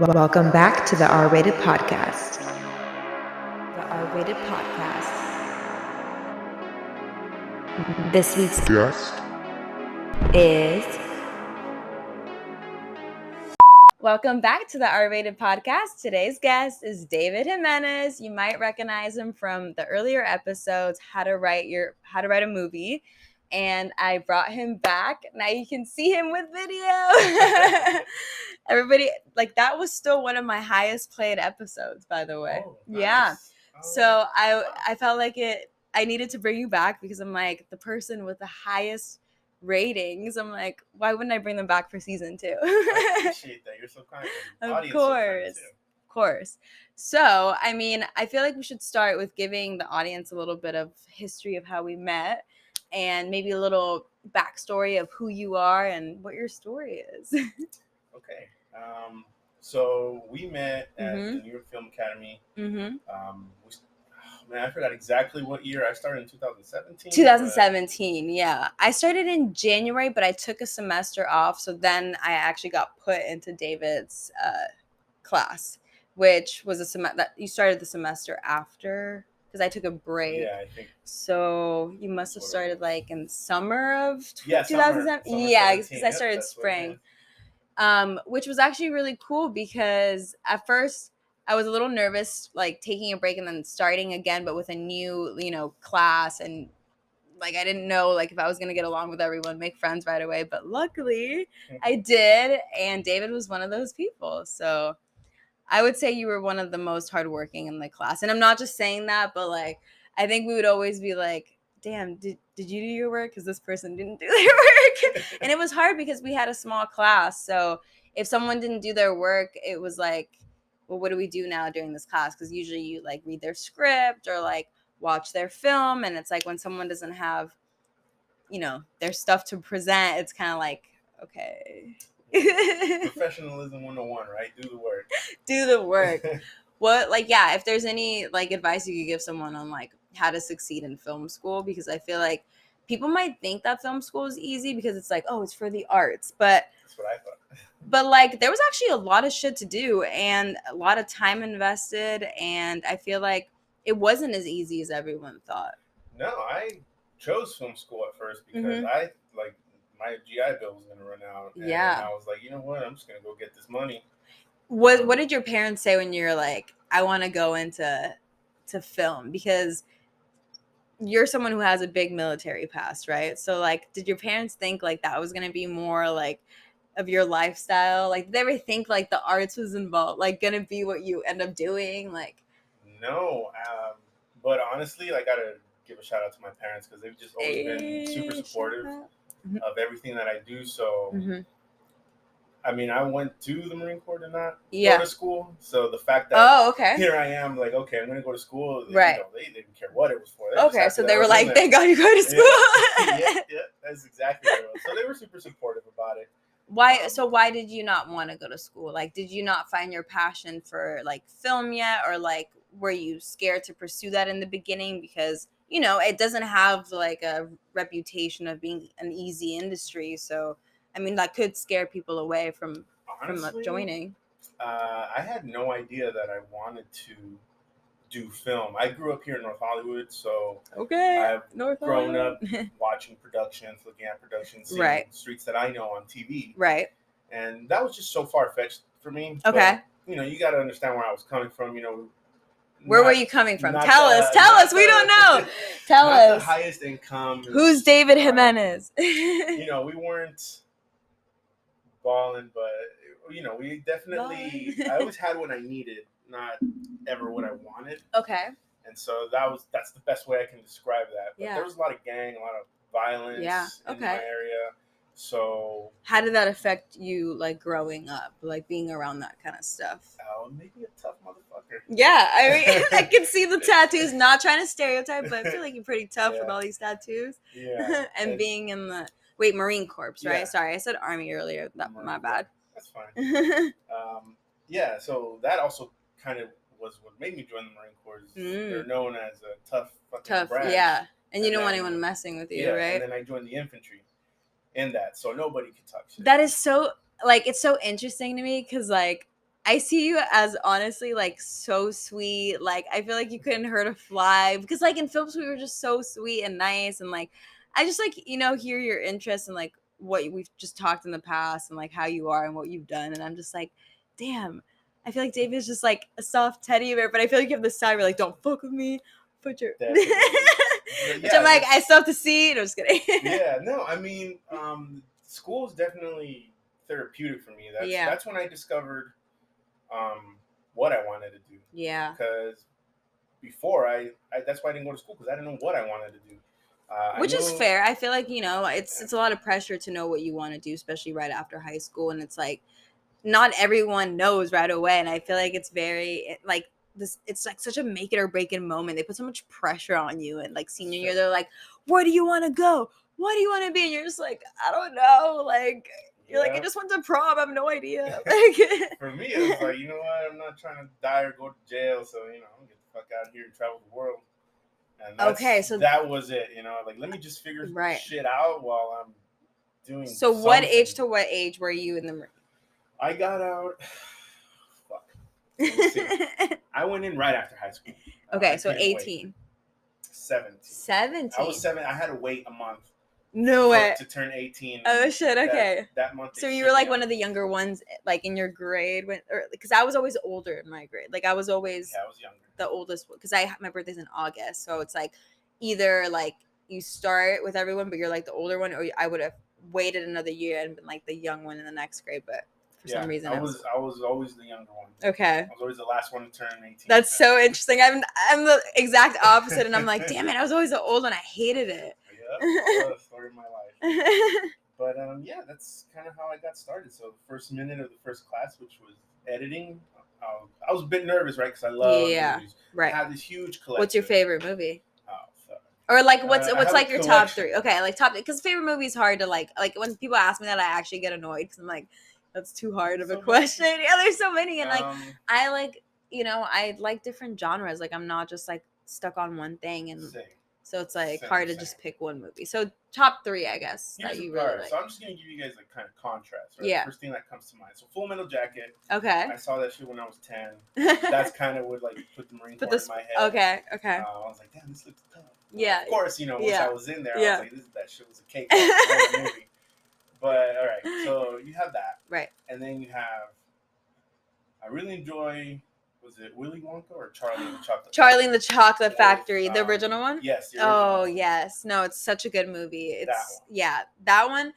Welcome back to the R-Rated Podcast. The R-Rated Podcast. This week's guest is... Welcome back to the R-Rated Podcast. Today's guest is David Jimenez. You might recognize him from the earlier episodes, How to Write a Movie. And I brought him back. Now you can see him with video. Everybody, like, that was still one of my highest played episodes, by the way. Oh, nice. Yeah. Oh, So I felt like I needed to bring you back because I'm like the person with the highest ratings. I'm like, why wouldn't I bring them back for season 2? I appreciate that. You're so kind. Of course. So, I mean, I feel like we should start with giving the audience a little bit of history of how we met and maybe a little backstory of who you are and what your story is. Okay. So we met at the New York Film Academy. Mm-hmm. Man, I forgot exactly what year. I started in 2017. 2017, yeah. I started in January, but I took a semester off. So then I actually got put into David's class, which was a semester that you started the semester after because I took a break. Yeah, I think. So you must have started like in summer of 2017. Yeah, because I started spring. Which was actually really cool because at first I was a little nervous, like taking a break and then starting again, but with a new, class. And like, I didn't know like if I was going to get along with everyone, make friends right away. But luckily I did. And David was one of those people. So I would say you were one of the most hardworking in the class. And I'm not just saying that, but like, I think we would always be like, damn, did you do your work? Because this person didn't do their work. And it was hard because we had a small class. So if someone didn't do their work, it was like, well, what do we do now during this class? Because usually you like read their script or like watch their film. And it's like when someone doesn't have, their stuff to present, it's kind of like, okay. Professionalism 101, right? Do the work. What, like, yeah, if there's any like advice you could give someone on like how to succeed in film school, because I feel like people might think that film school is easy because it's like, oh, it's for the arts, but that's what I thought. But like there was actually a lot of shit to do and a lot of time invested, and I feel like it wasn't as easy as everyone thought. No, I chose film school at first because I like my GI Bill was gonna run out. And I was like, you know what? I'm just gonna go get this money. What did your parents say when you're like, I want to go into film? Because you're someone who has a big military past, right? So like, did your parents think like that was gonna be more like of your lifestyle? Like, did they ever think like the arts was involved, like gonna be what you end up doing? Like, no, but honestly, I gotta give a shout out to my parents because they've just always been super supportive of everything that I do. So, I mean, I went to the Marine Corps to not go to school. So the fact that here I am, like, okay, I'm going to go to school. They didn't care what it was for. So they were like, thank God you go to school. Yeah, that's exactly what it was. So they were super supportive about it. Why did you not want to go to school? Like, did you not find your passion for like film yet? Or like, were you scared to pursue that in the beginning? Because, it doesn't have like a reputation of being an easy industry. So, I mean, that could scare people away from joining. I had no idea that I wanted to do film. I grew up here in North Hollywood, so I've grown up watching productions, looking at productions, seeing streets that I know on TV. Right. And that was just so far-fetched for me. Okay. But, you got to understand where I was coming from, Where were you coming from? Tell us. We don't know. Tell us. The highest income. Who's David Jimenez? We weren't balling, but we definitely. I always had what I needed, not ever what I wanted. Okay. And so that's the best way I can describe that. But there was a lot of gang, a lot of violence in my area. So how did that affect you, like growing up, like being around that kind of stuff? Maybe a tough motherfucker. Yeah, I mean, I can see the tattoos. Not trying to stereotype, but I feel like you're pretty tough with all these tattoos. Yeah. And being in the Marine Corps, right? Yeah. Sorry, I said Army earlier. My bad. That's fine. So that also kind of was what made me join the Marine Corps. They're known as a tough branch. Yeah. And you don't want anyone messing with you, right? And then I joined the infantry in that, so nobody could talk shit. That is so, like, it's so interesting to me because, like, I see you as honestly like so sweet. Like I feel like you couldn't hurt a fly because like in films we were just so sweet and nice and like I just like hear your interest in like what we've just talked in the past and like how you are and what you've done and I'm just like, damn. I feel like David's just like a soft teddy bear, but I feel like you have this side where like don't fuck with me, put your Definitely. which I'm like I still have to see. No, just kidding. Yeah, no, I mean, school is definitely therapeutic for me. That's when I discovered what I wanted to do. Yeah. Because before I that's why I didn't go to school because I didn't know what I wanted to do. Which is fair. I feel like it's a lot of pressure to know what you want to do, especially right after high school, and it's like not everyone knows right away, and I feel like it's very like this. It's like such a make it or break it moment. They put so much pressure on you, and like senior year, they're like, "Where do you want to go? What do you want to be?" And you're just like, "I don't know." Like you're like, "I just went to prom. I have no idea." Like for me, it was like, you know what? I'm not trying to die or go to jail, so I'm gonna get the fuck out of here and travel the world. And so that was it, like let me just figure shit out while I'm doing So something. What age to what age were you in the Marine? I got out fuck. I went in right after high school. Okay, so 18. 17. I was 7. I had to wait a month. No way. To turn 18. Oh shit, okay. That month. So you were like one of the younger ones like in your grade because I was always older in my grade. Like I was always I was younger. The oldest because my birthday's in August, so it's like either like you start with everyone but you're like the older one, or I would have waited another year and been like the young one in the next grade, but for some reason I was always the younger one. Okay. I was always the last one to turn 18. That's so interesting. I'm the exact opposite, and I'm like, damn it, I was always the old one. I hated it. Yeah, story of my life. But yeah, that's kind of how I got started. So the first minute of the first class, which was editing, I was a bit nervous, right? Because I love movies. Right. I have this huge collection. What's your favorite movie? Oh, fuck. Or like what's like your top 3? Okay, like top, because favorite movie is hard to like when people ask me that I actually get annoyed because I'm like, that's too hard of a question. Yeah, there's so many, and like I like I like different genres. Like I'm not just like stuck on one thing, and so it's like hard to just pick one movie. So top 3, I guess, that you really like. So I'm just gonna give you guys like kind of contrast. Right? Yeah. The first thing that comes to mind. So Full Metal Jacket. Okay. I saw that shit when I was 10. That's kind of what like put the Marine Corps in my head. Okay. I was like, damn, this looks tough. Yeah. Of course, once I was in there, I was like, that shit was a cake. Movie. But all right, so you have that. Right. And then you have. I really enjoy. Was it Willy Wonka or Charlie and the Chocolate? Charlie and the Chocolate Factory, the original one. Yes. The original one. Yes. No, it's such a good movie. It's that one.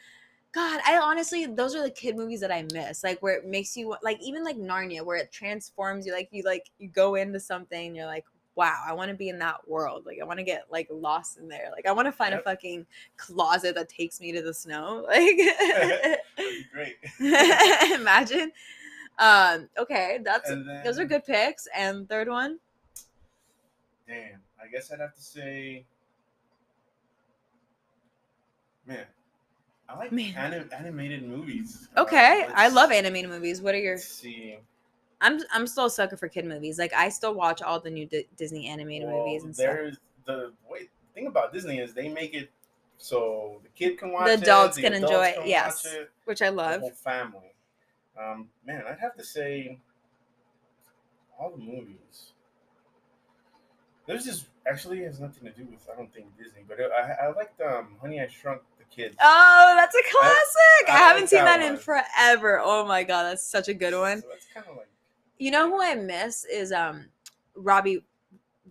God, I honestly, those are the kid movies that I miss. Like where it makes you like even like Narnia, where it transforms you. Like you go into something, and you're like, wow, I want to be in that world. Like I want to get like lost in there. Like I want to find a fucking closet that takes me to the snow. Like that'd be great. Imagine. Okay, those are good picks. And third one? Damn, I guess I'd have to say, man, I like animated movies. Okay, I love animated movies. What are your? Let's see. I'm still a sucker for kid movies. Like I still watch all the new Disney animated movies and stuff. The thing about Disney is they make it so the kid can watch it, the adults can enjoy it. Yes, which I love. The whole family. Man, I'd have to say all the movies. There's just actually has nothing to do with I don't think Disney, but I liked Honey I Shrunk the Kids. Oh, that's a classic. I haven't seen that in forever. Oh my god, that's such a good one. So that's kind of like. You know who I miss is Robbie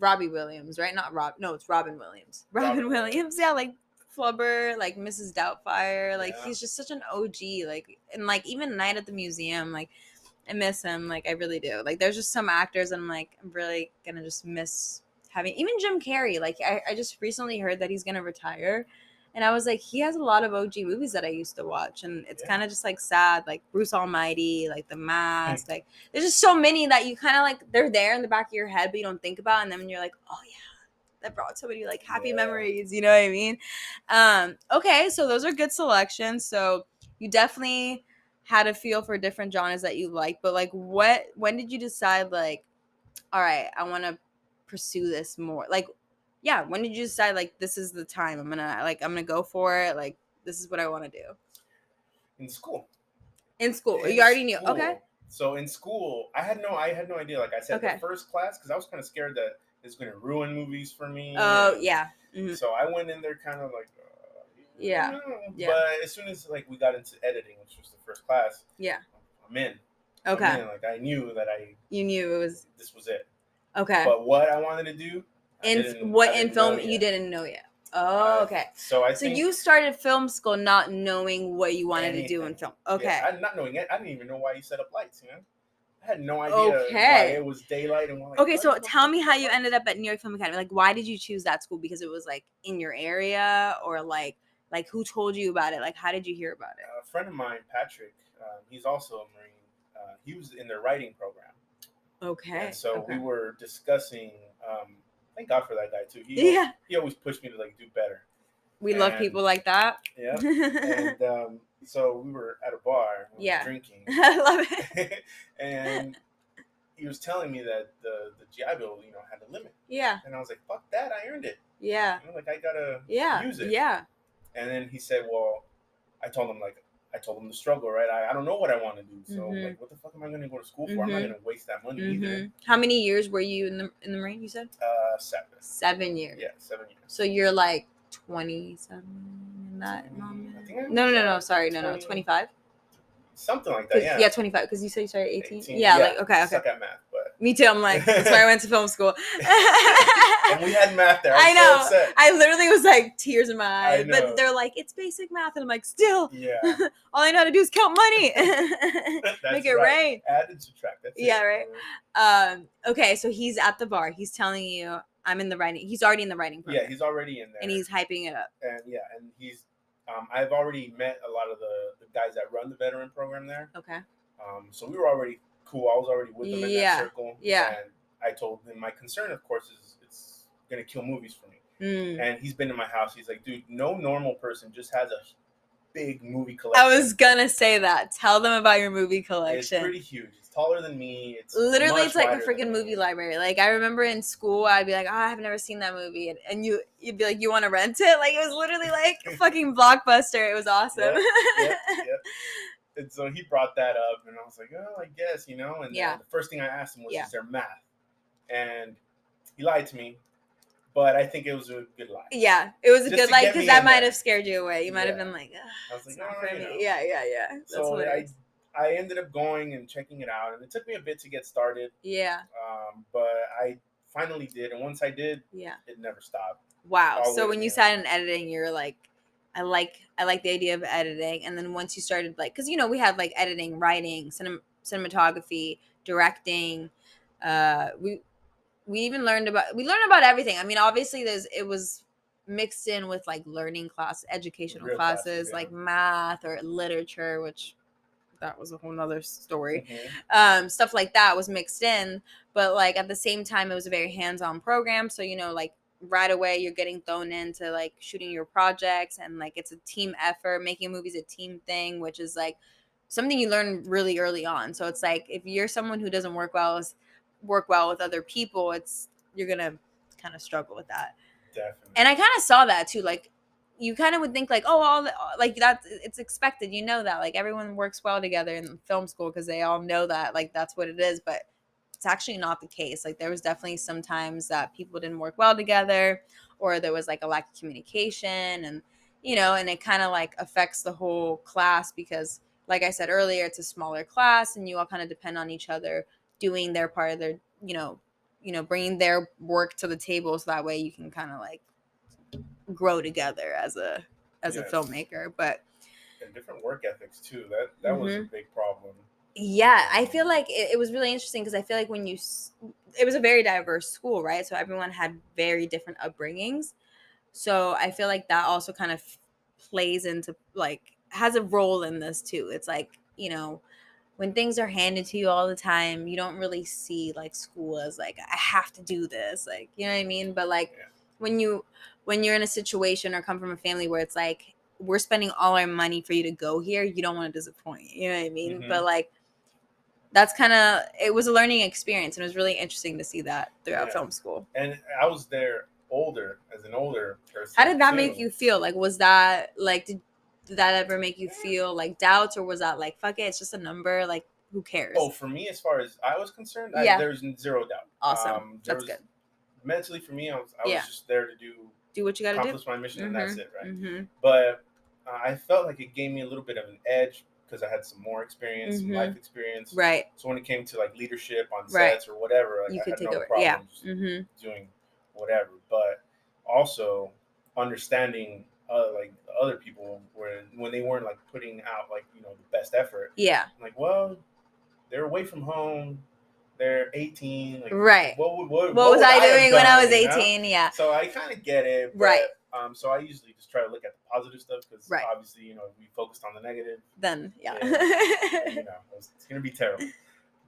Williams, right? Not Rob. No, it's Robin Williams. Robin Williams, yeah, like Flubber, like Mrs. Doubtfire, like he's just such an OG, like and like even Night at the Museum, like I miss him, like I really do. Like there's just some actors and I'm like I'm really gonna just miss having even Jim Carrey. Like I just recently heard that he's gonna retire, and I was like he has a lot of OG movies that I used to watch, and it's kind of just like sad, like Bruce Almighty, like The Mask, like there's just so many that you kind of like they're there in the back of your head but you don't think about, and then when you're like oh yeah. That brought so many like happy memories, you know what I mean? Okay, so those are good selections. So you definitely had a feel for different genres that you like, but like when did you decide like, all right, I want to pursue this more? Like, yeah, when did you decide like this is the time I'm gonna go for it? Like this is what I want to do. In school. You already knew. Okay. So in school, I had no idea. Like I said, Okay. the first class, because I was kind of scared that it's going to ruin movies for me. Oh, yeah. Mm-hmm. So I went in there kind of like, Yeah. But as soon as like we got into editing, which was the first class, yeah, I'm in. Okay. I'm in. Like I knew that You knew it was this was it. okay. But what I wanted to do, in film you didn't know yet. Oh, okay. So you started film school not knowing what you wanted to do in film. Okay. Yeah, not knowing it. I didn't even know why you set up lights. I had no idea why it was daylight and why. Okay, so tell me how you ended up at New York Film Academy. Like, why did you choose that school? Because it was like in your area, or like who told you about it? Like, how did you hear about it? A friend of mine, Patrick, he's also a Marine. He was in their writing program. Okay. And so we were discussing. Thank God for that guy too. He always pushed me to like do better. We love people like that. Yeah. And so we were at a bar. We were drinking. I love it. And he was telling me that the GI Bill, had a limit. Yeah. And I was like, "Fuck that! I earned it." Yeah. Like I gotta use it. Yeah. And then he said, "Well," I told him the struggle, right? I don't know what I want to do, so like, what the fuck am I going to go to school for? I'm not going to waste that money either. How many years were you in the Marine? You said 7. 7 years. Yeah, 7 years. So you're like 27 in that moment. No. Sorry, no. 25. Something like that. Yeah, 25. Because you said you started 18. Yeah, like okay. Suck at math, but me too. I'm like, that's why I went to film school. And we had math there. I know. So upset. I literally was like tears in my eyes. But they're like, it's basic math, and I'm like, still. Yeah. All I know how to do is count money. Make it rain. Add and subtract. That's yeah, it. Right. Okay, so he's at the bar. He's telling you, I'm in the writing. He's already in the writing program. Yeah, he's already in there. And he's hyping it up. And he's. I've already met a lot of the guys that run the veteran program there. Okay. So we were already cool. I was already with them in that circle. Yeah. And I told him my concern, of course, is it's gonna kill movies for me. And he's been in my house. He's like, dude, no normal person just has a big movie collection. I was gonna say that. Tell them about your movie collection. It's pretty huge. It's taller than me. It's literally it's like a freaking movie library. Like I remember in school, I'd be like, "Oh, I've never seen that movie," and you'd be like, "You want to rent it?" Like it was literally like a fucking Blockbuster. It was awesome. Yep. And so he brought that up, and I was like, "Oh, I guess," And the first thing I asked him was, "Is there math?" And he lied to me. But I think it was a good lie. Yeah, it was a good lie because that might have scared you away. You might have been like, I was like, not for me. Yeah. That's so I ended up going and checking it out, and it took me a bit to get started. Yeah. But I finally did, and once I did, it never stopped. Wow. So when you sat in editing, you're like, I like the idea of editing, and then once you started because we have like editing, writing, cinematography, directing, we learned about everything. I mean, obviously it was mixed in with like learning educational classes, like math or literature, which that was a whole nother story. Stuff like that was mixed in, but like at the same time, it was a very hands-on program. So, like right away you're getting thrown into like shooting your projects, and like it's a team effort. Making movies a team thing, which is like something you learn really early on. So it's like if you're someone who doesn't work well with other people, you're gonna kind of struggle with that. Definitely. And I kind of saw that too. Like you kind of would think like, oh, like that, it's expected. That like everyone works well together in film school because they all know that like that's what it is. But it's actually not the case. Like there was definitely some times that people didn't work well together, or there was like a lack of communication, and and it kind of like affects the whole class because, like I said earlier, it's a smaller class, and you all kind of depend on each other doing their part of their, bringing their work to the table, so that way you can kind of like grow together as a filmmaker. But and different work ethics too. That was a big problem. Yeah, I feel like it was really interesting because I feel like it was a very diverse school, right? So everyone had very different upbringings. So I feel like that also kind of plays into like has a role in this too. It's like, when things are handed to you all the time, you don't really see like school as like, I have to do this, like, you know what I mean? But like when you're in a situation or come from a family where it's like, we're spending all our money for you to go here, you don't want to disappoint, you know what I mean? But like, that's it was a learning experience, and it was really interesting to see that throughout film school. And I was there as an older person. How did that make you feel? Like, was that like, did that ever make you feel like doubts, or was that like, fuck it, it's just a number? Like, who cares? Oh, for me, as far as I was concerned, Yeah. there's zero doubt. Awesome. That's good. Mentally, for me, I was Yeah. just there to Do what you got to do. accomplish my mission, and that's it, right? Mm-hmm. But I felt like it gave me a little bit of an edge because I had some more experience, some life experience. Right. So when it came to like leadership on Right. sets or whatever, like You I could had take no over. problem Yeah. just doing whatever. But also understanding like other people when they weren't like putting out like the best effort. Yeah. I'm like, well, they're away from home. They're 18. Like, Right. What was I have doing when done, I was you know? 18? Yeah. So I kind of get it. But, Right. So I usually just try to look at the positive stuff because Right. obviously, if we focused on the negative, then yeah, it's gonna be terrible.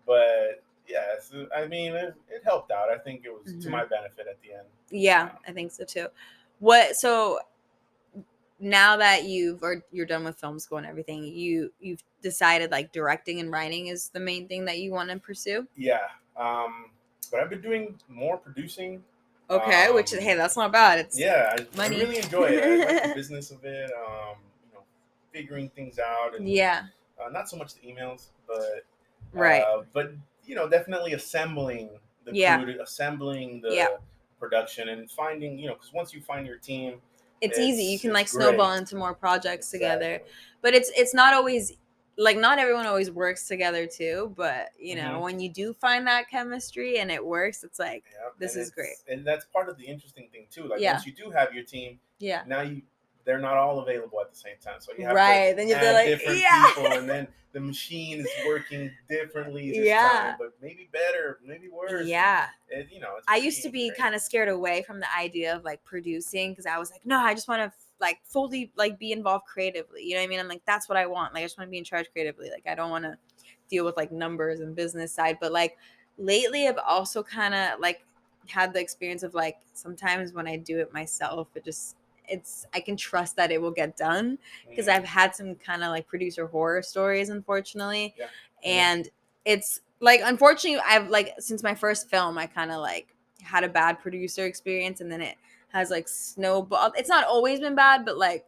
But yeah, so, I mean, it helped out. I think it was to my benefit at the end. Yeah, I think so too. So now that you're done with film school and everything, you've decided like directing and writing is the main thing that you want to pursue? Yeah. But I've been doing more producing. Okay, which hey, that's not bad. It's I really enjoy it. I like the business of it. Figuring things out and not so much the emails, but but definitely assembling the crew, assembling the production, and finding because once you find your team, it's easy. You can like great. snowball into more projects together. But it's not always like not everyone always works together too. But when you do find that chemistry and it works, it's like this is great. And that's part of the interesting thing too. Like once you do have your team, now they're not all available at the same time. So you have to then you add like different people, and then the machine is working differently this time, but maybe better, maybe worse. Yeah. And, I used to be kind of scared away from the idea of like producing because I was like, no, I just want to like fully like be involved creatively. You know what I mean? I'm like, that's what I want. Like I just want to be in charge creatively. Like I don't want to deal with like numbers and business side. But like lately I've also kind of like had the experience of like sometimes when I do it myself, I can trust that it will get done because I've had some kind of like producer horror stories, unfortunately. Yeah. And it's like, unfortunately, I've like, since my first film, I kind of like had a bad producer experience and then it has like snowballed. It's not always been bad, but like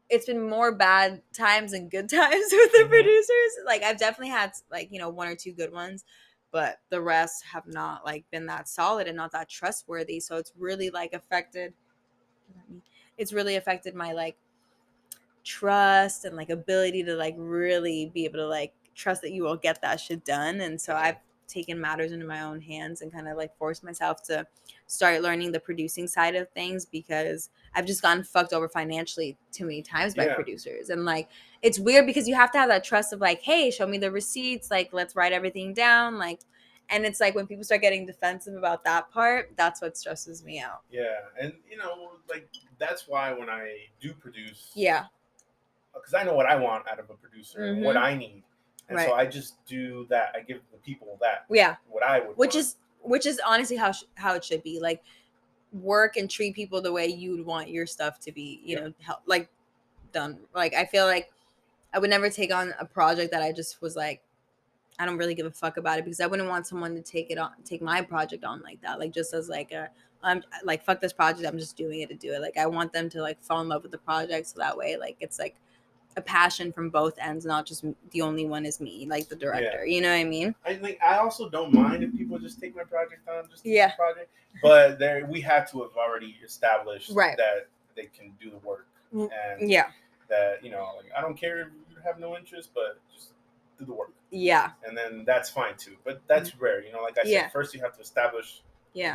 it's been more bad times than good times with the producers. Like I've definitely had like, one or two good ones, but the rest have not like been that solid and not that trustworthy. So it's really like affected my like trust and like ability to like really be able to like trust that you will get that shit done. And so I've taken matters into my own hands and kind of like forced myself to start learning the producing side of things because I've just gotten fucked over financially too many times by producers. And like it's weird because you have to have that trust of like, hey, show me the receipts, like let's write everything down, like. And it's like when people start getting defensive about that part, that's what stresses me out. Yeah, and like that's why when I do produce, because I know what I want out of a producer and what I need, and so I just do that. I give the people that. What I would. Which is honestly how it should be. Like work and treat people the way you would want your stuff to be. Like done. Like I feel like I would never take on a project that I just was like, I don't really give a fuck about it because I wouldn't want someone to take my project on like that. Like just as like I'm like, fuck this project. I'm just doing it to do it. Like I want them to like fall in love with the project. So that way, like, it's like a passion from both ends, not just the only one is me, like the director. You know what I mean? I also don't mind if people just take my project on, just the project. But we have to have already established that they can do the work. And that, like, I don't care if you have no interest, but just do the work. And then that's fine too. But that's rare. Like I said, first you have to establish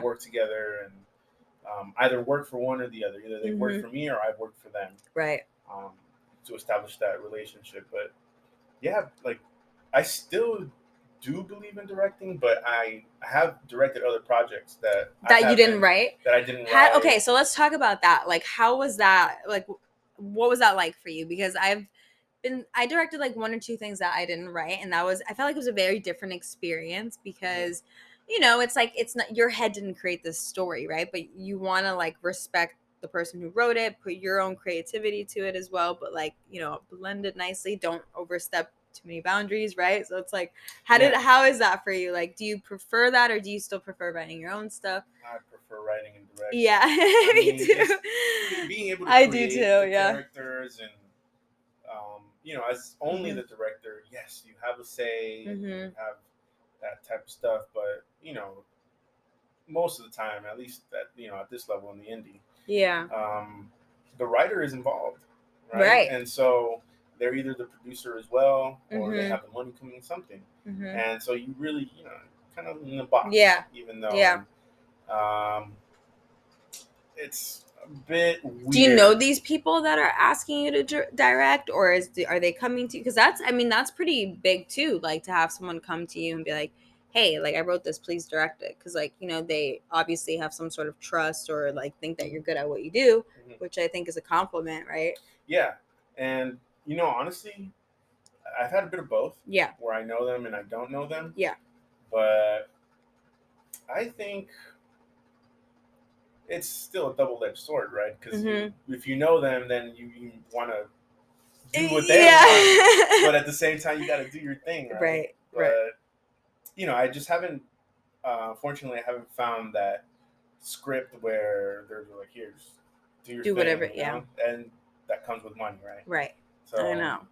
work together and either work for one or the other. Either they work for me or I work for them. To establish that relationship. But yeah, like I still do believe in directing, but I have directed other project that you didn't write. That I didn't write. Okay, so let's talk about that. Like, how was that? Like, what was that like for you? Because I directed like one or two things that I didn't write, and I felt like it was a very different experience because, it's like it's not your head didn't create this story, right? But you want to like respect the person who wrote it, put your own creativity to it as well, but like blend it nicely. Don't overstep too many boundaries, right? So it's like, how is that for you? Like, do you prefer that, or do you still prefer writing your own stuff? I prefer writing and directing. Yeah, me too. Being able to create the characters and as only the director, yes, you have a say, and you have that type of stuff, but most of the time, at least at this level in the indie, the writer is involved, right? And so they're either the producer as well, or they have the money coming in something, and so you really, kind of in the box, even though it's a bit weird. Do you know these people that are asking you to direct, or are they coming to you? Because that's pretty big too, like to have someone come to you and be like, hey, like I wrote this, please direct it, because like they obviously have some sort of trust or like think that you're good at what you do, which I think is a compliment, right? Yeah. And honestly, I've had a bit of both, where I know them and I don't know them, but I think it's still a double-edged sword, right? Because if you know them, then you want to do what they want, but at the same time you got to do your thing, right? But I just haven't, fortunately, I haven't found that script where they're like, "Here's do your thing," whatever, and that comes with money, right? Right. So I know.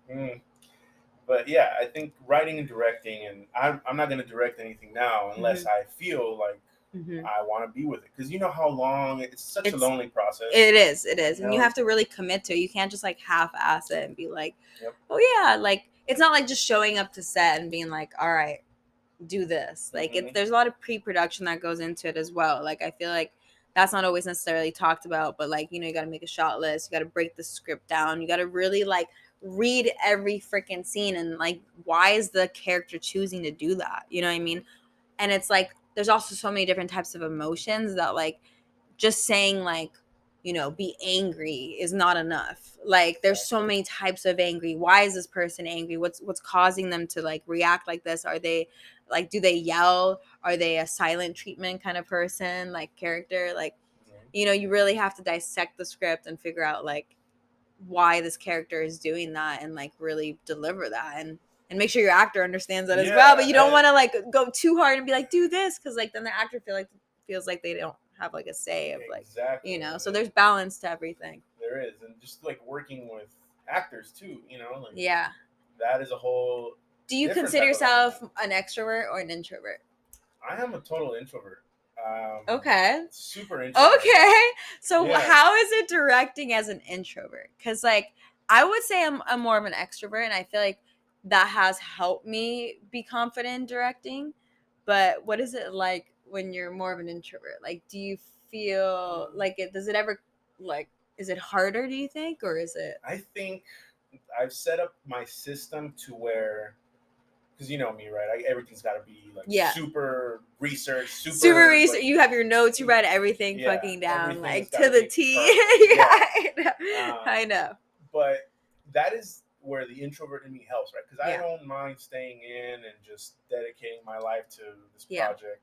But yeah, I think writing and directing, and I'm not going to direct anything now unless I feel like I want to be with it, because you know how long it's such a lonely process. It is, and you have to really commit to it. You can't just like half-ass it and be like, oh yeah, like it's not like just showing up to set and being like, all right, do this. Like there's a lot of pre-production that goes into it as well. Like I feel like that's not always necessarily talked about, but like you got to make a shot list, you got to break the script down, you got to really like read every freaking scene, and like why is the character choosing to do that, you know what I mean? And it's like there's also so many different types of emotions that like just saying like be angry is not enough. Like there's so many types of angry. Why is this person angry? What's causing them to like react like this? Are they like, do they yell? Are they a silent treatment kind of person, like character? Like you really have to dissect the script and figure out like why this character is doing that, and like really deliver that, and make sure your actor understands that as well. But you don't want to like go too hard and be like, do this, because like then the actor feels like they don't have like a say of like so there's balance to everything. There is. And just like working with actors too, like that is a whole. Do you consider yourself an extrovert or an introvert? I am a total introvert. Okay. Super introvert. Okay. So how is it directing as an introvert? Because like I would say I'm more of an extrovert, and I feel like that has helped me be confident in directing. But what is it like when you're more of an introvert? Like, do you feel like it? Does it ever like? Is it harder? Do you think, or is it? I think I've set up my system to where. Because you know me, right? Everything's got to be like super research, super research. Like, you have your notes. You write everything fucking down, like to the T. I know. But that is where the introvert in me helps, right? Because I don't mind staying in and just dedicating my life to this project.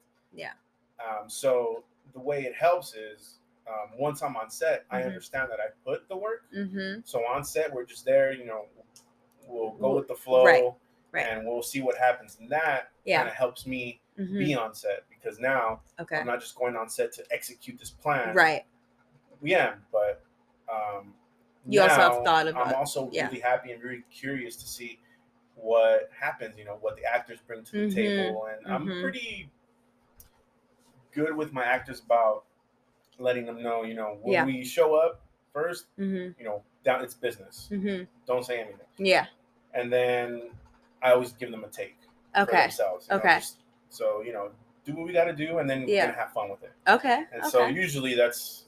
So the way it helps is once I'm on set, I understand that I put the work. So on set, we're just there. We'll go with the flow. Right. And we'll see what happens. And that kind of helps me be on set, because now I'm not just going on set to execute this plan. Right. Yeah, but you also have thought about. I'm also really happy and very curious to see what happens. What the actors bring to the table, and I'm pretty good with my actors about letting them know. When we show up first, down it's business. Don't say anything. Yeah. And then I always give them a take for themselves. So do what we got to do, and then we're gonna have fun with it. Okay. And so usually that's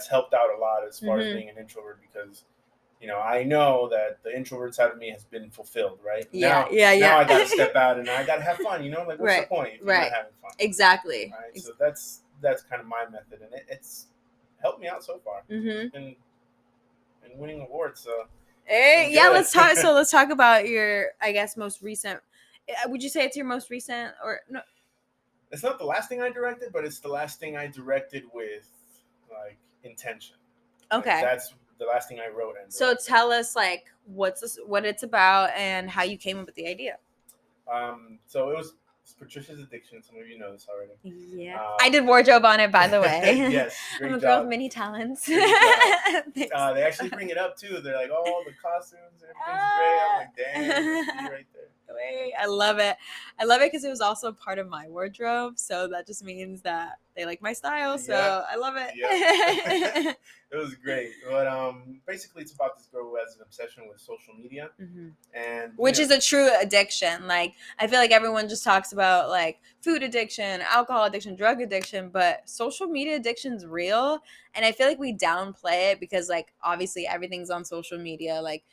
helped out a lot as far as being an introvert, because I know that the introvert side of me has been fulfilled, right? Now I got to step out and I got to have fun. Like what's the point if you're not having fun? Exactly. Right. So that's kind of my method, and it's helped me out so far. It's been winning awards. So. Hey, let's talk. So let's talk about your, I guess, most recent. Would you say it's your most recent, or no? It's not the last thing I directed, but it's the last thing I directed with like intention. Okay, like, that's the last thing I wrote. And so tell us like what it's about and how you came up with the idea. So it was It's Patricia's Addiction. Some of you know this already. Yeah. I did wardrobe on it, by the way. Yes, great I'm a job. girl with many talents. Great job. They actually bring it up too. They're like, oh, the costumes, everything's great. I'm like, dang, that's me right there. I love it. I love it because it was also part of my wardrobe. So that just means that they like my style. So I love it. Yep. It was great. But basically, it's about this girl who has an obsession with social media. And which is a true addiction. Like, I feel like everyone just talks about like food addiction, alcohol addiction, drug addiction, but social media addiction's real. And I feel like we downplay it because, like, obviously everything's on social media. Like,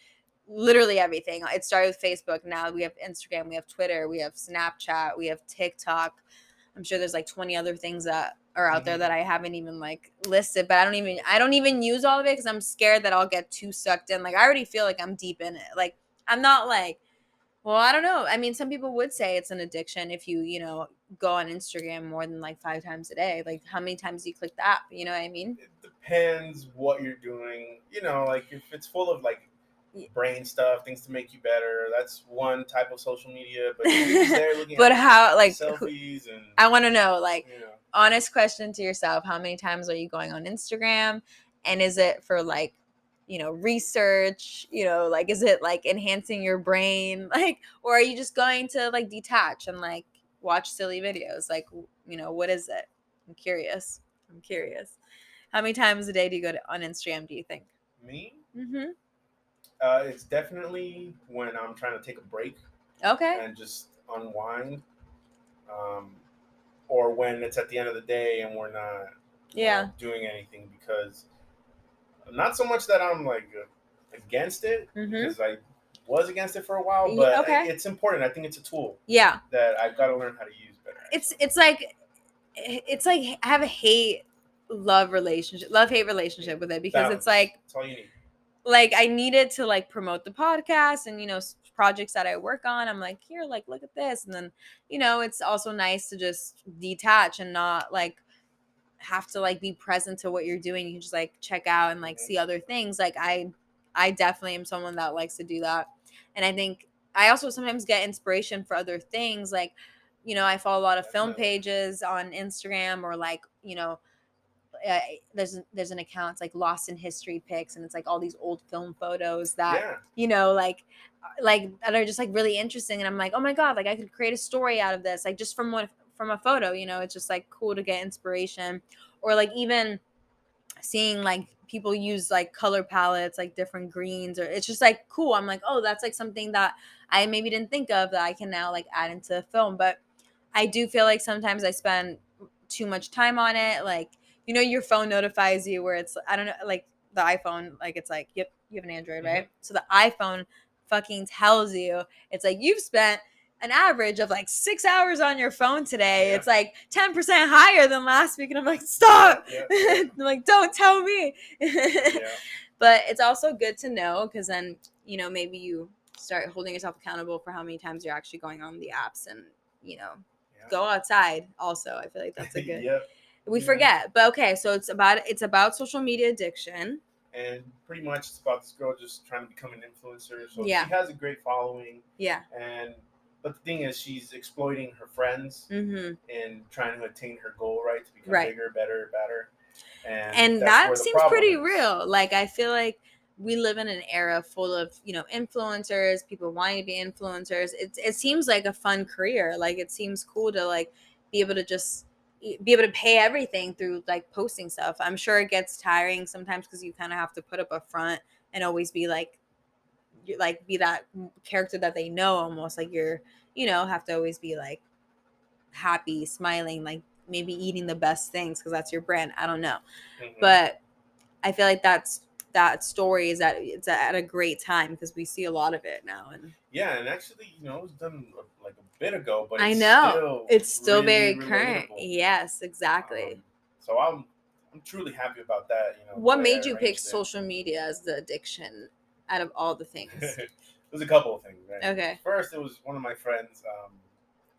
literally everything. It started with Facebook. Now we have Instagram, we have Twitter, we have Snapchat, we have TikTok. I'm sure there's like 20 other things that are out there that I haven't even like listed, but I don't even use all of it because I'm scared that I'll get too sucked in. Like, I already feel like I'm deep in it. Like, I'm not like, well, I don't know. I mean, some people would say it's an addiction if you go on Instagram more than like 5 times a day. Like, how many times do you click the app? You know what I mean? It depends what you're doing. Like if it's full of like brain stuff, things to make you better, that's one type of social media. But if you're just there looking but at how, like, selfies and I want to know, like, honest question to yourself: how many times are you going on Instagram, and is it for like, research? Like, is it like enhancing your brain, like, or are you just going to like detach and like watch silly videos? Like, what is it? I'm curious. How many times a day do you go on Instagram, do you think? Me? It's definitely when I'm trying to take a break. Okay. And just unwind. Or when it's at the end of the day and we're not doing anything, because not so much that I'm like against it, because I was against it for a while, but it's important. I think it's a tool. Yeah. That I've got to learn how to use better. It's like I have a love hate relationship with it, because it's like, that's all you need. Like, I needed to like promote the podcast and projects that I work on. I'm like, here, like, look at this. And then it's also nice to just detach and not like have to like be present to what you're doing. You can just like check out and like see other things. Like, I definitely am someone that likes to do that. And I think I also sometimes get inspiration for other things. Like, I follow a lot of film pages on Instagram, or like, there's an account, it's like Lost in History Pics, and it's like all these old film photos that like that are just like really interesting, and I'm like, oh my god, like I could create a story out of this, like just from a photo. It's just like cool to get inspiration. Or like even seeing like people use like color palettes, like different greens, or it's just like cool. I'm like, oh, that's like something that I maybe didn't think of that I can now like add into film. But I do feel like sometimes I spend too much time on it. Like, your phone notifies you where it's, I don't know, like the iPhone, like it's like, yep, you have an Android, right? So the iPhone fucking tells you, it's like, you've spent an average of like 6 hours on your phone today. It's like 10% higher than last week. And I'm like, stop. I'm like, don't tell me. But it's also good to know, because then, maybe you start holding yourself accountable for how many times you're actually going on the apps, and, go outside also. I feel like that's a good, we forget. But okay, so it's about social media addiction. And pretty much it's about this girl just trying to become an influencer. So she has a great following. Yeah. But the thing is, she's exploiting her friends and trying to attain her goal, right? To become bigger, better, better. And that seems pretty real. Like, I feel like we live in an era full of, influencers, people wanting to be influencers. It seems like a fun career. Like, it seems cool to like be able to pay everything through like posting stuff. I'm sure it gets tiring sometimes, because you kind of have to put up a front and always be like be that character that they know, almost like you're, have to always be like happy, smiling, like maybe eating the best things because that's your brand. I don't know. But I feel like that story is it's at a great time, because we see a lot of it now. And and actually, it was done like a bit ago, but it's still really very current. Relatable. Yes, exactly. So I'm truly happy about that. What made you pick social media as the addiction out of all the things? There's a couple of things, right? Okay. First, it was one of my friends.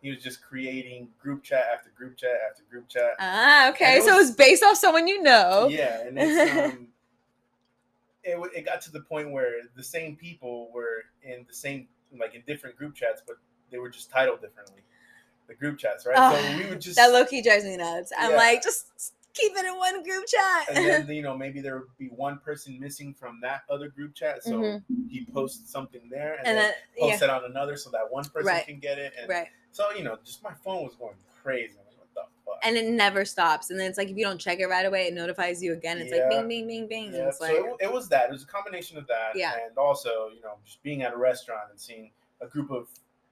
He was just creating group chat after group chat after group chat. Ah, okay. So it was based off someone you know. Yeah, and it's it got to the point where the same people were in the same, like in different group chats, but they were just titled differently. the group chats, right? So we would just that low key drives me nuts. I'm Yeah. like, just keep it in one group chat. and then maybe there would be one person missing from that other group chat, so he posts something there and then posts it on another so that one person can get it. And so just my phone was going crazy. I'm like, what the fuck? And it never stops. And then it's like if you don't check it right away, it notifies you again. It's like bing, bing, bing, bing. Yeah. It's So like, it was that. It was a combination of that, and also just being at a restaurant and seeing a group of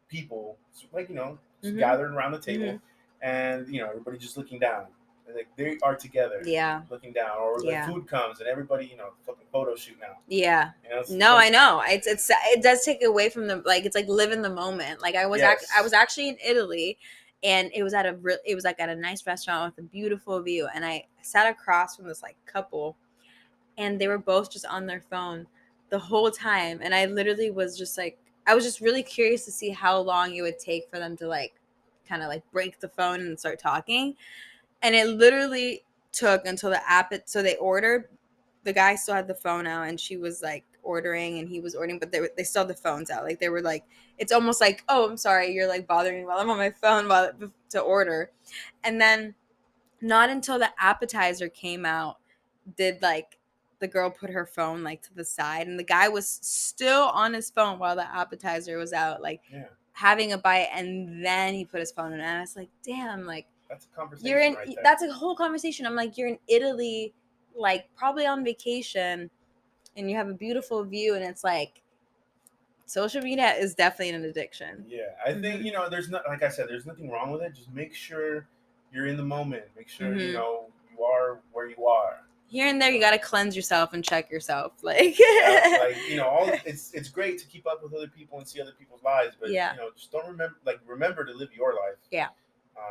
people like just gathered around the table, and everybody just looking down. Like they are together, looking down, or the food comes and everybody, fucking photo shoot now. Yeah. No, I know. It does take away from the it's like live in the moment. Like I was actually in Italy, and it was at a nice restaurant with a beautiful view, and I sat across from this like couple, and they were both just on their phone the whole time, and I literally was just like, I was just really curious to see how long it would take for them to like kind of like break the phone and start talking. And it literally took until the app, so they ordered, the guy still had the phone out and she was like ordering and he was ordering, but they still had the phones out. Like they were like, it's almost like, oh, I'm sorry, you're like bothering me while I'm on my phone to order. And then not until the appetizer came out did like the girl put her phone like to the side, and the guy was still on his phone while the appetizer was out, like having a bite, and then he put his phone in. And I was like, damn, like that's a conversation right there. That's a whole conversation. I'm like, you're in Italy, like probably on vacation, and you have a beautiful view, and it's like social media is definitely an addiction. Yeah, I think there's not, like I said, there's nothing wrong with it. Just make sure you're in the moment. Make sure you are where you are. Here and there, you gotta cleanse yourself and check yourself. Like, all it's great to keep up with other people and see other people's lives, but just don't remember to live your life. Yeah.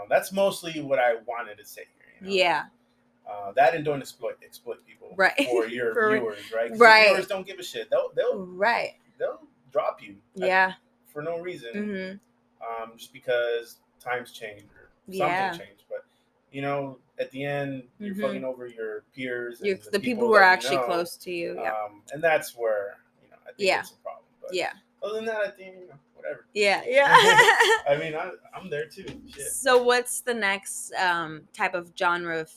That's mostly what I wanted to say here. Yeah. That and don't exploit people for your viewers, right? Right. Viewers don't give a shit. They'll they'll drop you. For no reason. Just because times change or something changed. But at the end, you're fucking over your peers and the people who are actually close to you. Yeah. And that's where I think it's a problem. But other than that, I think whatever. Yeah. I mean, I'm there too. Shit. So, what's the next type of genre of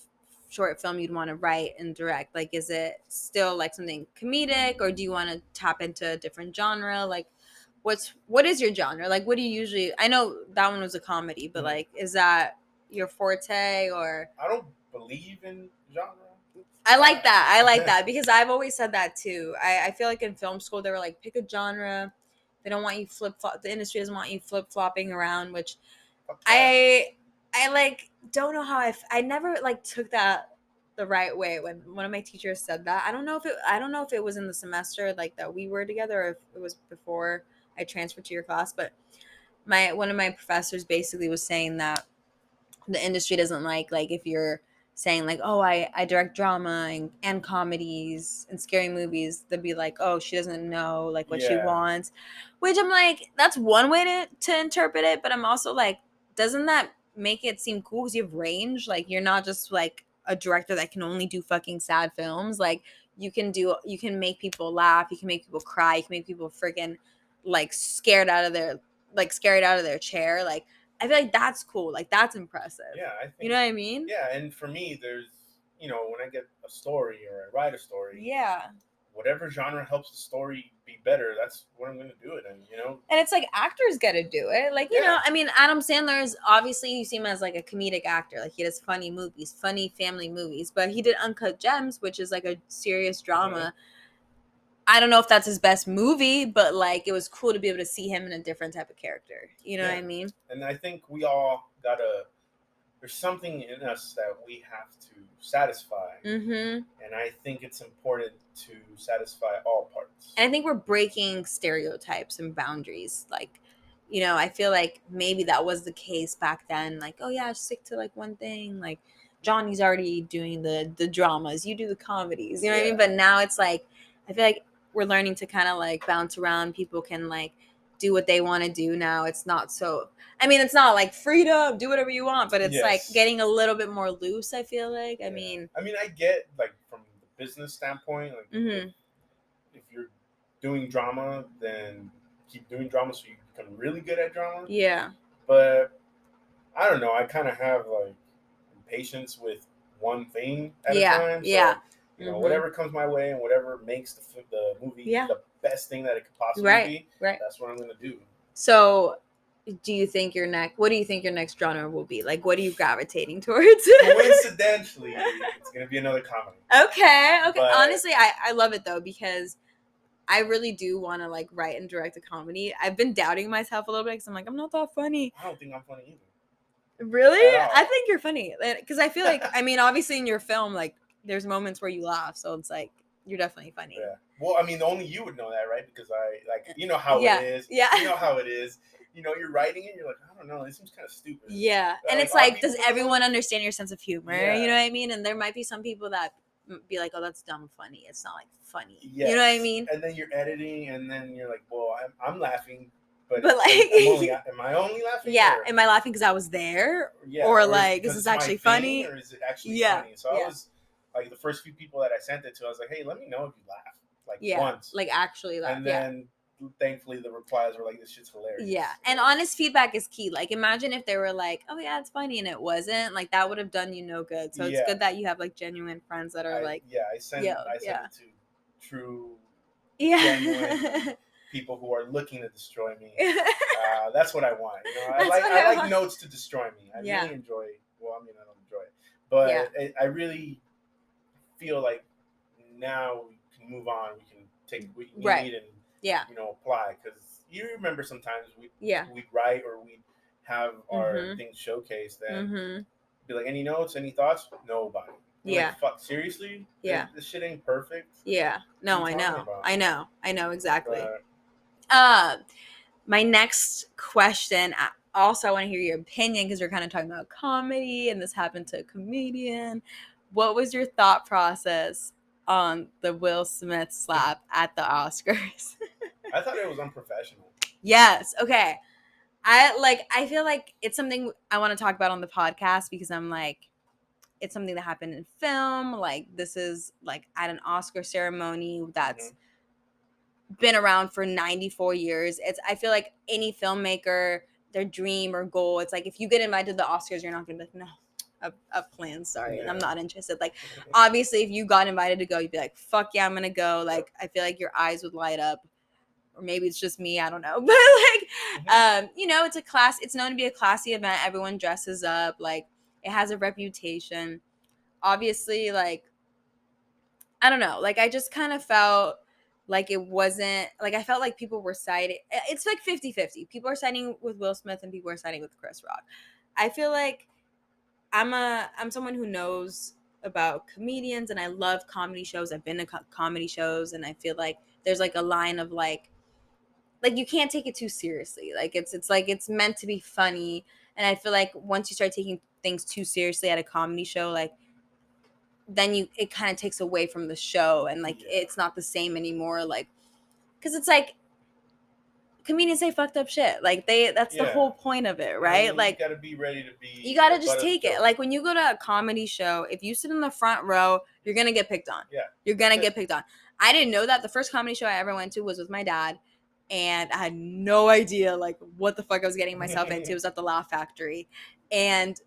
short film you'd want to write and direct? Like, is it still like something comedic, or do you want to tap into a different genre? Like, what is your genre? Like, what do you usually? I know that one was a comedy, but like, is that your forte, or? I don't believe in genre. I like that because I've always said that too. I feel like in film school they were like, pick a genre. They don't want you the industry doesn't want you flip-flopping around, which I like don't know how I never like took that the right way when one of my teachers said that. I don't know if it was in the semester like that we were together, or if it was before I transferred to your class, but one of my professors basically was saying that the industry doesn't like if you're saying like, oh, I direct drama and comedies and scary movies, they'd be like, oh, she doesn't know like what she wants, which I'm like, that's one way to interpret it, but I'm also like, doesn't that make it seem cool because you have range? Like you're not just like a director that can only do fucking sad films. Like you can make people laugh, you can make people cry, you can make people freaking like scared out of their chair. Like I feel like that's cool. Like that's impressive. Yeah, I think, you know what I mean? Yeah, and for me, there's when I get a story or I write a story, yeah, whatever genre helps the story be better, that's what I'm going to do it in. And it's like actors get to do it. Like you know, I mean, Adam Sandler is obviously, you see him as like a comedic actor. Like he does funny movies, funny family movies, but he did Uncut Gems, which is like a serious drama. I don't know if that's his best movie, but like it was cool to be able to see him in a different type of character. You know what I mean? And I think we all there's something in us that we have to satisfy. And I think it's important to satisfy all parts. And I think we're breaking stereotypes and boundaries. Like, I feel like maybe that was the case back then. Like, oh yeah, stick to like one thing. Like Johnny's already doing the dramas. You do the comedies. You know what I mean? But now it's like, I feel like we're learning to kind of like bounce around. People can like do what they want to do now. It's not so, I mean, it's not like freedom, do whatever you want, but it's like getting a little bit more loose, I feel like. I mean, I get like from the business standpoint, like if you're doing drama, then keep doing drama so you become really good at drama. Yeah. But I don't know. I kind of have like patience with one thing at a Yeah, time. yeah. So, whatever comes my way and whatever makes the movie Yeah. the best thing that it could possibly Right, be, right. that's what I'm gonna do. So, what do you think your next genre will be? Like, what are you gravitating towards? Coincidentally, it's gonna be another comedy. Okay. But Honestly, I love it though, because I really do want to like write and direct a comedy. I've been doubting myself a little bit because I'm like, I'm not that funny. I don't think I'm funny either. Really? At all. I think you're funny because I feel like, I mean, obviously in your film, like there's moments where you laugh, so it's like you're definitely funny. Yeah. Well, I mean, only you would know that, right? Because you know how Yeah, it is. yeah. You know how it is. You're writing it. You're like, I don't know. This seems kind of stupid. Yeah, and Like, it's are like, people does gonna everyone know? understand your sense of humor? Yeah. You know what I mean? And there might be some people that be like, oh, that's dumb funny. It's not like funny. Yes. You know what I mean? And then you're editing, and then you're like, well, I'm laughing, but like, am I only laughing? Yeah, or, am I laughing because I was there? Yeah, or is like, is this actually funny? or is it actually Yeah, funny? So I was like, the first few people that I sent it to, I was like, hey, let me know if you laugh, like once, like actually laugh. and then thankfully the replies were like, this shit's hilarious. Yeah, and honest feedback is key. Like, imagine if they were like, oh yeah, it's funny, and it wasn't. Like, that would have done you no good. So it's good that you have like genuine friends that are I sent it to true, genuine people who are looking to destroy me. That's what I want. I like notes to destroy me. I really enjoy. Well, I mean, I don't enjoy it, but I really feel like now we can move on. We can take what we need and apply, because you remember sometimes we'd write or we'd have our things showcased and be like, any notes, any thoughts? Nobody. Like, fuck, seriously? This shit ain't perfect. No, I know exactly. My next question, also I want to hear your opinion, because we're kind of talking about comedy and this happened to a comedian. What was your thought process on the Will Smith slap at the Oscars? I thought it was unprofessional. Yes. Okay. I feel like it's something I want to talk about on the podcast, because I'm like, it's something that happened in film. Like, this is like at an Oscar ceremony that's been around for 94 years. I feel like any filmmaker, their dream or goal, it's like, if you get invited to the Oscars, you're not gonna be like, no, I've plans, sorry, and I'm not interested. Like, obviously if you got invited to go, you'd be like, fuck yeah, I'm gonna go. Like, I feel like your eyes would light up. Or maybe it's just me, I don't know. But like, it's known to be a classy event. Everyone dresses up. Like, it has a reputation. Obviously, like, I don't know. Like, I just kind of felt like it wasn't, like, I felt like people were siding. It's like 50-50. People are siding with Will Smith and people are siding with Chris Rock. I feel like I'm someone who knows about comedians, and I love comedy shows. I've been to comedy shows, and I feel like there's like a line of like you can't take it too seriously. Like, it's like, it's meant to be funny. And I feel like once you start taking things too seriously at a comedy show, like, then it kind of takes away from the show, and like it's not the same anymore. Like, because it's like, comedians say fucked up shit. Like, that's the whole point of it, right? I mean, like, you gotta be ready to be. You gotta just take it. Like, when you go to a comedy show, if you sit in the front row, you're gonna get picked on. You're gonna get picked on. I didn't know that. The first comedy show I ever went to was with my dad, and I had no idea like what the fuck I was getting myself into. It was at the Laugh Factory, and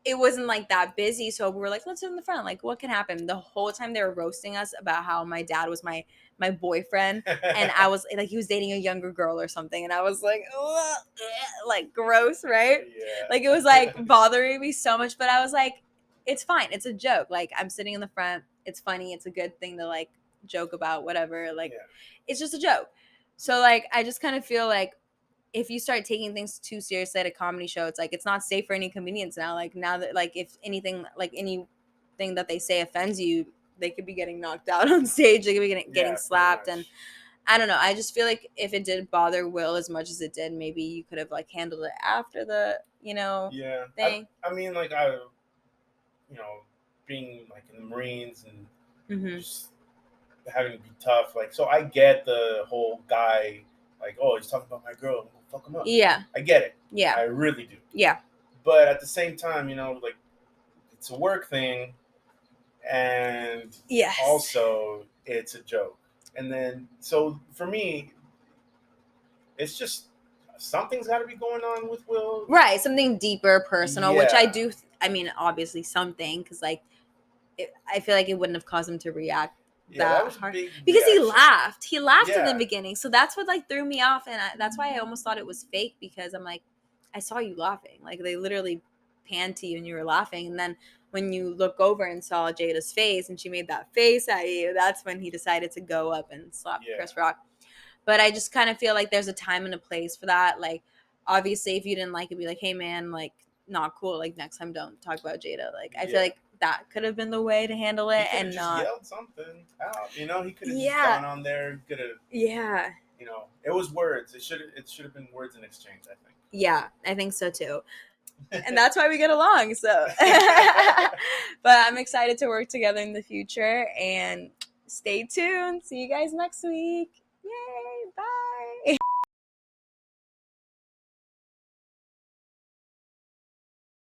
it wasn't like that busy, so we were like, let's sit in the front. Like, what can happen? The whole time they were roasting us about how my dad was my boyfriend, and I was like, he was dating a younger girl or something, and I was like, like, gross, right? Like, it was like bothering me so much, but I was like, it's fine. It's a joke. Like, I'm sitting in the front. It's funny. It's a good thing to like joke about, whatever. Like, it's just a joke. So like, I just kind of feel like, if you start taking things too seriously at a comedy show, it's like, it's not safe for any comedians now. Like, now that, like, if anything, like, anything that they say offends you, they could be getting knocked out on stage. They could be getting slapped. And I don't know. I just feel like if it did bother Will as much as it did, maybe you could have like handled it after the, thing. I mean, like, being like in the Marines and just having to be tough. Like, so I get the whole guy, like, oh, he's talking about my girl, I'm gonna fuck him up. Yeah. I get it. Yeah. I really do. Yeah. But at the same time, like, it's a work thing, and also it's a joke. And then, so for me, it's just something's got to be going on with Will. Right, something deeper, personal, which I Yeah. do. I mean, obviously something, because like I feel like it wouldn't have caused him to react Yeah, that was a hard big because he reaction. laughed. He laughed in the Yeah. beginning, so that's what like threw me off, and that's why I almost thought it was fake, because I'm like, I saw you laughing. Like they literally panned to you and you were laughing, and then when you look over and saw Jada's face and she made that face at you, that's when he decided to go up and slap Yeah. Chris Rock. But I just kind of feel like there's a time and a place for that. Like, obviously, if you didn't like it, be like, hey, man, like, not cool. Like, next time, don't talk about Jada. Like, I feel like that could have been the way to handle it, He and just not yelled something out. You know, he could have just gone on there. Could have. Yeah. You know, it was words. It should have been words in exchange, I think. Yeah, I think so too. And that's why we get along. So, but I'm excited to work together in the future, and stay tuned. See you guys next week. Yay! Bye.